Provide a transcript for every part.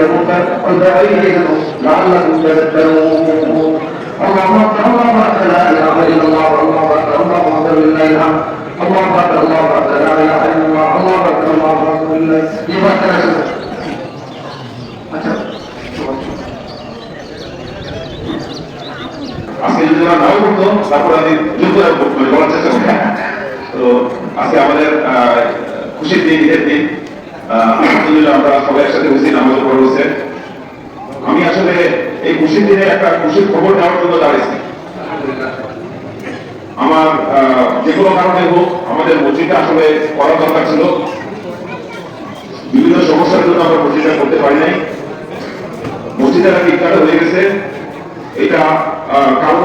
المنكر والبغي لعلكم تذكرون. الله أكبر الله أكبر لا إله إلا الله الله أكبر الله أكبر لله الحمد الله أكبر الله أكبر لا إله إلا الله الله أكبر الله أكبر لله আজকে যদি আমরা নাও করতো তারপর আমি যুদ্ধ বলার চেষ্টা করি। তো আজকে আমাদের খুশির দিন, ঈদের দিন, আলহামদুলিল্লাহ আমরা সবাই একসাথে বসে নামাজ পড়া হয়েছে। আমি আসলে এই খুশির দিনে একটা খুশির খবর নেওয়ার জন্য দাঁড়িয়েছি। আমার যে কোনো কারণে হোক আমাদের মসজিদটা আসলে করা দরকার ছিল, বিভিন্ন সমস্যার জন্য আমরা মসজিদটা করতে পারি নাই। মসজিদের একটা ইটকাটা হয়ে গেছে, এটা কারণ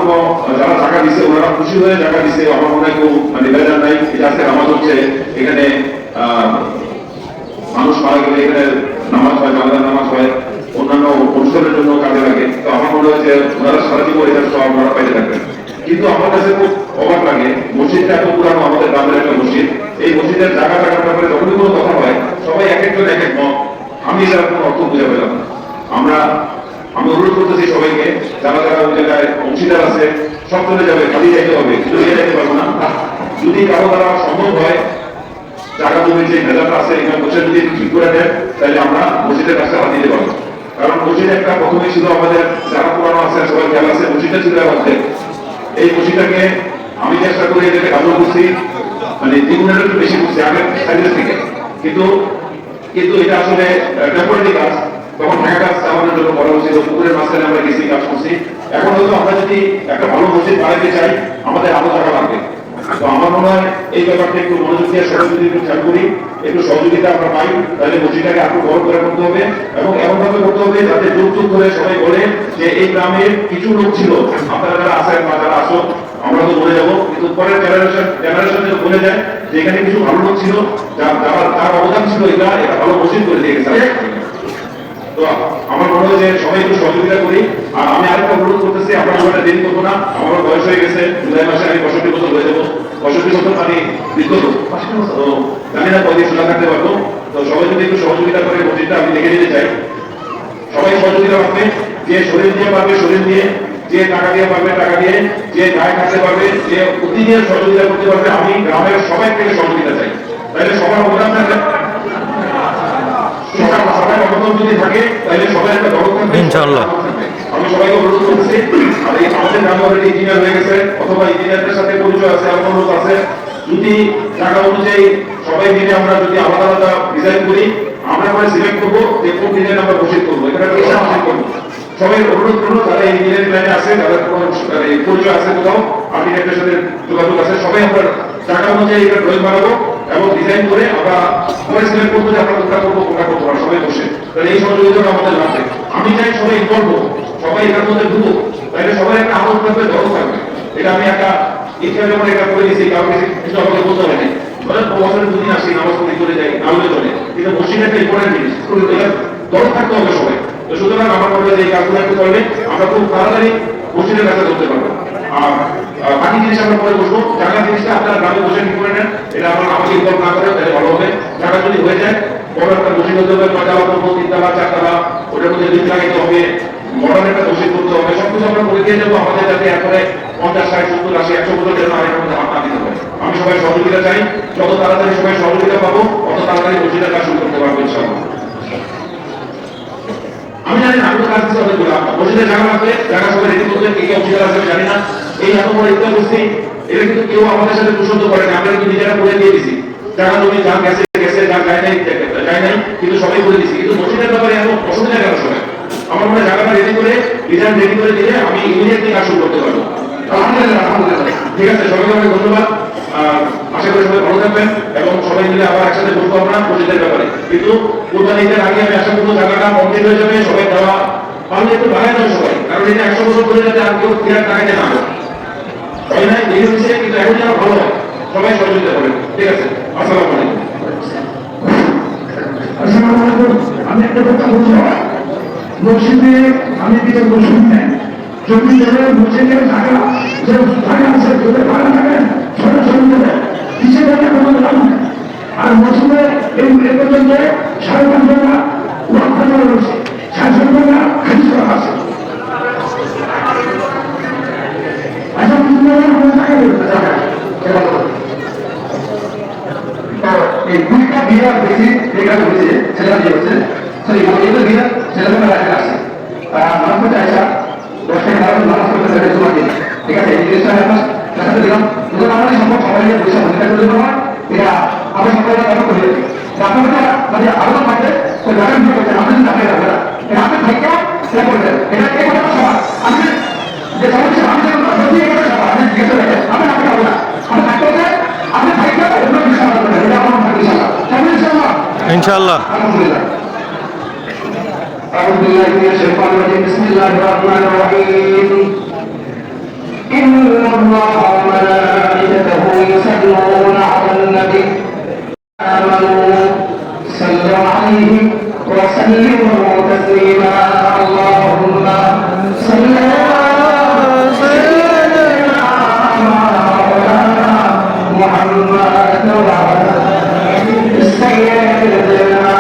যারা টাকা দিচ্ছে ওনারা খুশি হয়ে টাকা দিচ্ছে, আমার মনে হয় কেউ মানে বেজার নাই। এটা আজকে নামাজ হচ্ছে, এখানে মানুষ মারা গেলে এখানে নামাজ হয়, জানাজার নামাজ হয়, অন্যান্য অনুষ্ঠানের জন্য কাজে লাগে। তো আমার মনে হয় যে ওনারা সারা জীবন এটা সব ওনারা পাইতে থাকবেন। কিন্তু আমার কাছে খুব অবাক লাগে, মসজিদটা এত পুরানো, আমাদের গ্রামের একটা মসজিদ, এই মসজিদের জায়গার ব্যাপারে যখনই কোনো কথা হয় সবাই এক একজন এক এক মত। আমি এটার কোনো অর্থ বুঝে পেলাম না। আমি অনুরোধ করতেছি সবাইকে, যারা যারা ওই জায়গায় অংশীদার আছে সব চলে যাবে, খালি যাইতে হবে, যাইতে পারবো না। যদি কারো দ্বারা সম্ভব হয় জায়গা জমির যে ভেজালটা আছে এখানে বসে যদি ঠিক করে দেন তাহলে আমরা মসজিদের কাছে হাত দিতে পারবো। কারণ মসজিদ একটা প্রথমে ছিল আমাদের যারা পুরানো আছে সবাই খেয়াল আছে, মসজিদটা ছিল আমাদের। এই মসজিদটাকে আমি চেষ্টা করি এটাকে ভালো করছি, মানে দ্বিগুণের একটু বেশি করছি আগের সাইজের থেকে, কিন্তু এটা আসলে টেম্পোরারি কাজ। তখন ঢাকা কাজ আমাদের জন্য করা হয়েছিল, পুকুরের মাঝখানে আমরা গেছি, কাজ করছি। এখন হয়তো আমরা যদি একটা ভালো মসজিদ বানাইতে চাই আমাদের আরো টাকা লাগবে। তো আমার মনে হয় এই ব্যাপারটা একটু মনোযোগ দিয়ে সবাই যদি একটু খেয়াল করি, একটু সহযোগিতা আমরা পাই, তাহলে মসজিদটাকে আরো বড় করে করতে হবে এবং এমন ভাবে করতে হবে যাতে যুগ যুগ ধরে সবাই বলে যে এই গ্রামের কিছু লোক ছিল, আপনারা যারা আছেন বা যারা আসো আমরা তো বলে যাবো, কিন্তু পরের জেনারেশন বলে যায় যে এখানে কিছু ভালো লোক ছিল, যার অবদান ছিল এটা ভালো মসজিদ করে দিয়ে গেছে। তো আমার মনে হয় যে সবাই একটু সহযোগিতা করি। আর আমি আরেকটা অনুরোধ করতেছি, আপনার সবাইটা দেরি করবো না, আমার বয়স হয়ে গেছে, জুলাই মাসে আমি 65 বছর হয়ে যাবো। 65 বছর মানে বৃদ্ধ, তো জানি না কয়দিন সোজা থাকতে পারবো। তো সবাই যদি একটু সহযোগিতা করে মসজিদটা আমি দেখে নিতে চাই। সবাই সহযোগিতা পাবে, যে শরীর দিয়ে পারবে শরীর দিয়ে, যে টাকা দিয়ে পারবে টাকা দিয়ে, যে গায়ে থাকতে পারবে, যে প্রতিদিন সহযোগিতা করতে পারবে। আমি গ্রামের সবাই থেকে সহযোগিতা চাই, তাহলে সবার অবদান থাকবে। যদি থাকে তাহলে সবাই একটা দরদ থাকবে ইনশাআল্লাহ। আমি সবাইকে অনুরোধ করতেছি, আর এই আমাদের গ্রামে অলরেডি ইঞ্জিনিয়ার হয়ে গেছে অথবা ইঞ্জিনিয়ারদের সাথে পরিচয় আছে, এমন লোক আছে, যদি টাকা অনুযায়ী সবাই মিলে আমরা যদি আলাদা আলাদা ডিজাইন করি, আমরা পরে সিলেক্ট করবো যে কোন ডিজাইন আমরা প্রসিড করবো, এখানে প্রসিড করবো। সবাই অনুরোধ করবো যারা ইঞ্জিনিয়ারিং লাইনে আছে, যাদের পরিচয় আছে, কোথাও আর্কিটেক্টের সাথে যোগাযোগ আছে, সবাই আমরা টাকা অনুযায়ী এটা ড্রয়িং বানাবো এবং ডিজাইন করে আমরা পরে সিলেক্ট করবো যে আমরা কোনটা করবো কোনটা করবো না, সবাই বসে। তাহলে এই সহযোগিতাটা আমাদের লাগবে। আমি চাই সবাই ইনভলভ হোক, সবাই এটার মধ্যে ঢুকুক, তাহলে সবাই একটা আনন্দ থাকবে, দরদ থাকবে। এটা আমি একটা ইচ্ছা যখন এটা করে দিয়েছি, কাউকে কিছু আমাকে বলতে হবে না। ধরেন বছরে 2 দিন আসি, নামাজ পড়ে চলে যাই, নাহলে চলে, কিন্তু মসজিদ একটা ইম্পর্টেন্ট জিনিস, দরদ থাকতে হবে সবাই। তো সুতরাং আমার মনে হয় যে এই কাজগুলো একটু করলে আমরা খুব তাড়াতাড়ি মসজিদের কাছে ধরতে পারবো। আর বাকি জিনিস আমরা পরে বসবো। জায়গা জিনিসটা আপনারা গ্রামে বসে ঠিক করে নেন, এটা আমার আমাকে ইনভলভ না করে তাহলে ভালো হবে। জায়গা যদি হয়ে যায় বড় একটা মসজিদ হতে হবে, 9 তলা করবো, 3 তলা 4 তলা, ওটার মধ্যে লিফট লাগাইতে হবে, মডার্ন একটা মসজিদ করতে হবে, সবকিছু আমরা করে দিয়ে যাবো। আমাদের যাতে এরপরে 50, 60, 70, 80, 100 বছর যেন আরেকটার মধ্যে হাত না দিতে হবে। আমি সবাই সহযোগিতা চাই, যত তাড়াতাড়ি সবাই সহযোগিতা পাবো তত তাড়াতাড়ি মসজিদের কাজ শুরু করতে পারবো ইনশাআল্লাহ। আমি জানি না, আমি তো কাজ দিচ্ছি অনেকগুলো, মসজিদের জায়গা লাগবে, জায়গা সবাই রেডি করতে, কে কে অংশীদার আছে জানি না। এই এত বড় ইফতার করছি, এটা কিন্তু কেউ আমাদের সাথে দুঃসন্ত করে না, আমরা কিন্তু নিজেরা করে দিয়ে দিছি। জায়গা জমি যা গেছে গেছে, যা যায় নাই, কিন্তু সবাই করে দিছি। কিন্তু মসজিদের ব্যাপারে এত অসুবিধা কেন সবাই? আমার মনে হয় জায়গাটা রেডি করে, ডিজাইন রেডি করে দিলে আমি ইমিডিয়েটলি কাজ শুরু করতে পারবো। ঠিক আছে, সবাইকে অনেক ধন্যবাদ। আশা করি সবাই ভালো থাকবেন এবং সবাই মিলে আবার একসাথে বলবো আমরা মসজিদের ব্যাপারে। কিন্তু কোরবানি ঈদের আগে আমি আশা করবো জায়গাটা কমপ্লিট হয়ে যাবে, সবাই দেওয়া পারলে একটু বাড়াই দেবো সবাই, কারণ এটা 100 বছর ধরে যাতে আর কেউ ফিরার টাকাতে না হয়। তাই না? এই হচ্ছে, কিন্তু এখন যেন ভালো হয়, সবাই সহযোগিতা করবেন। ঠিক আছে, আসসালামু আলাইকুম। আসসালামু আলাইকুম। আমি একটা কথা বলছি, মসজিদে আমি দিকে মসজিদ নেই, জমি দেবে মসজিদের জায়গা, যে জায়গা আছে যদি ভাড়া থাকে সরাসরি দেবে, পিছিয়ে দেবে কোনো লাভ নেই। আর মসজিদে এই পর্যন্ত 5.5 লাখ ওয়াক্ফ করা হয়েছে, ইনশাআল্লাহ। আলহামদুলিল্লাহ। أعوذ بالله من الشيطان الرجيم بسم الله الرحمن الرحيم إن الله وملائكته يصلون على النبي آمنوا صلوا عليه وسلموا تسليما اللهم صل على سيدنا مولانا محمد وعلى سيدنا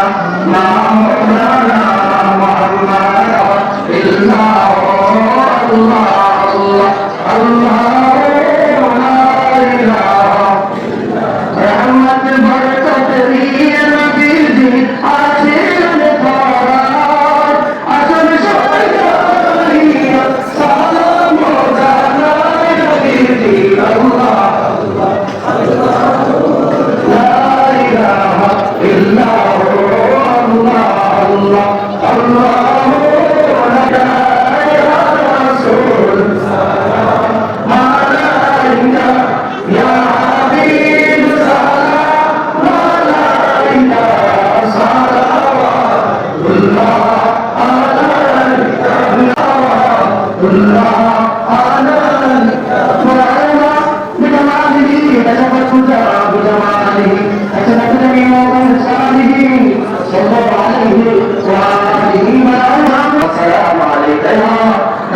مولانا محمد الله الله الله لا إله رحمت برکت দিয়ে নবীজি আছেন পরার আসল সবাইয়া সালাম জানাই নবীজি আল্লাহ লা ইলাহা ইল্লাহু আল্লাহ আল্লাহ আল্লাহ ইয়া রাসূল মালাইকা ইয়া হাবিব السلام عليك يا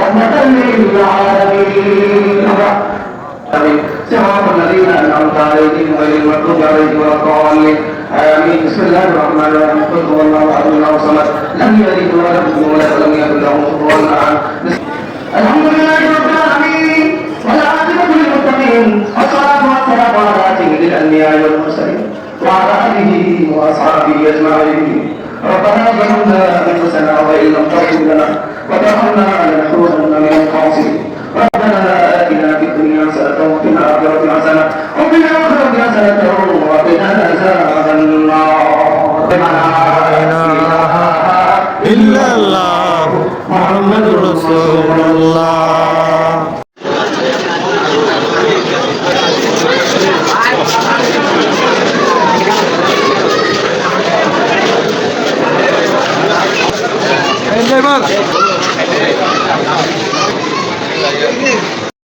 رحمة للعالمين صراط الذين أنعمت عليهم غير المغضوب عليهم ولا الضالين آمين بسم الله الرحمن الرحيم قل هو الله أحد الله الصمد لم يلد ولم يولد ولم يكن له كفوا أحد الحمد لله رب العالمين والعاقبة للمتقين والصلاة والسلام على سيد الأنبياء والمرسلين وعلى آله وأصحابه أجمعين ربنا ظلمنا أنفسنا وإن لم تغفر لنا وترحمنا لنكونن من الخاسرين ربنا آتنا في الدنيا حسنة وفي الآخرة حسنة وفي الآخرة حسنة وقنا عذاب النار لا إله إلا الله محمد رسول الله. এই যে